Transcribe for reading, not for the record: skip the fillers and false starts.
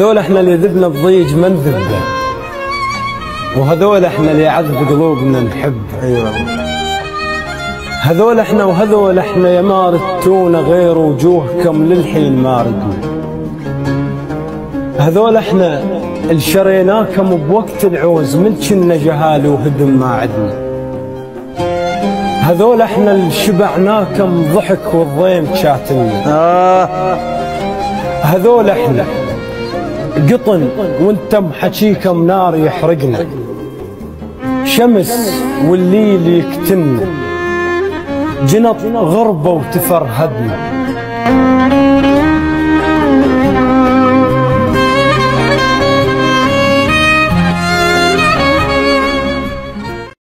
هذول احنا اللي ذبنا الضيج ما نذبه، وهذول احنا اللي عذب قلوبنا نحب. ايوه هذول احنا وهذول احنا يا ما ردتونا غير وجوهكم للحين ما ردنا. هذول احنا اللي شريناكم بوقت العوز من كنا جهال وهدم ما عدنا. هذول احنا اللي شبعناكم ضحك والضيم شاتلنا. هذول احنا قطن وانتم حكيكم نار يحرقنا، شمس والليل يكتلنا، جنط غربة وتفرهدنا.